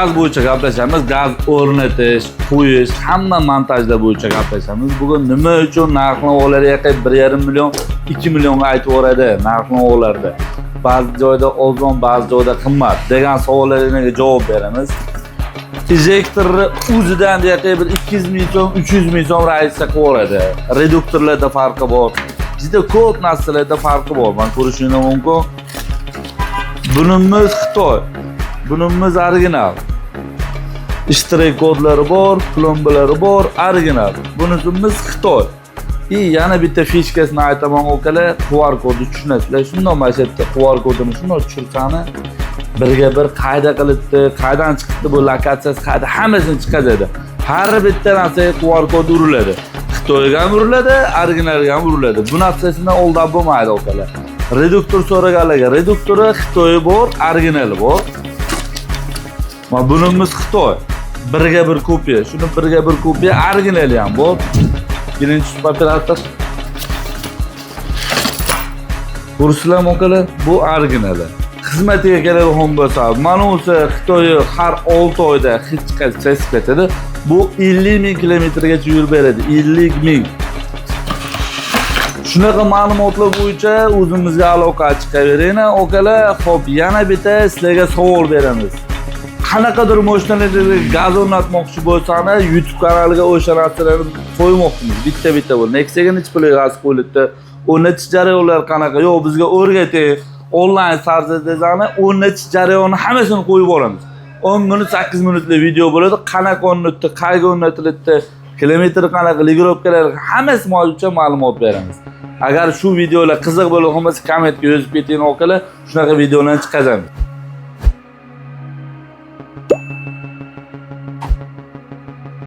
Gaz bo'yicha gaplashamiz. Gaz o'rnatish, qo'yish, hamma montajlar bo'yicha gaplashamiz. Bugun nima uchun narx-navolar 1,5 million, 2 millionga aytib o'radi narx-navolarda. Ba'zi joyda arzon, ba'zi joyda qimmat degan savollarga javob beramiz. Injektorni o'zidan bir 200 ming so'm, 300 ming so'm raisga qo'yadi. Reduktorlarda farqi bor. Juda ko'p narsalarda farqi bor. Men ko'rishingiz mumkin. Bunimiz Xitoy. Bunimiz original. Ishtirak kodlari bor, plombalari bor, original. Bunimiz Xitoy. Yana bitta fishkasini aytaman okalar, QR kodni tushunasizlar. Shunday mashhurda QR kodini shunday tushursani birga bir qayda qilibdi, qaydan chiqdi bu lokatsiyasi, qayda hammasini chiqadi. Har bitta narsaga QR kod uriladi. Xitoyga ham uriladi, originalga ham uriladi. Bu narsasini oldab bo'lmaydi okalar. Reduktor so'raganlarga reduktori Xitoy bor, originali bor. Ma bunimiz Xitoy. Birga bir kopiya. Shuni birga bir kopiya, originali ham bor. Birinchi operator. Ko'rsizlar okalar, bu originali. Xizmatiga keladigan bo'lsa, mana o'sha Xitoy har 6 oyda hech qanday test ketadi. Bu 50 ming kilometrgacha yurib beradi. 50 ming. Shunaqa ma'lumotlar bo'yicha o'zimizga aloqa chiqaveringlar. Okalar, xo'p, yana bitta sizlarga savol beramiz. Qanaqadir mashinalarga gaz o'rnatmoqchi bo'lsangiz, YouTube kanaliga o'sha narsalarni qo'ymoqchimiz. Bitta bo'l. Nexia'ga necha pulga gaz qo'yildi? O'rnatish jarayonlari qanaqa? Yo'q, bizga o'rgating. Onlayn sarjadazani o'rnatish jarayonini hammasini qo'yib olamiz. 10 minut, 8 minutlik video bo'ladi. Qanaqa o'rnatdi, qayerga o'rnatildi, kilometr qanaqa, ligirovkalar, hammasi bo'yicha ma'lumot beramiz. Agar shu videolar qiziq bo'lsa, kommentga yozib keting okalar, shunaqa videolarni chiqazamiz.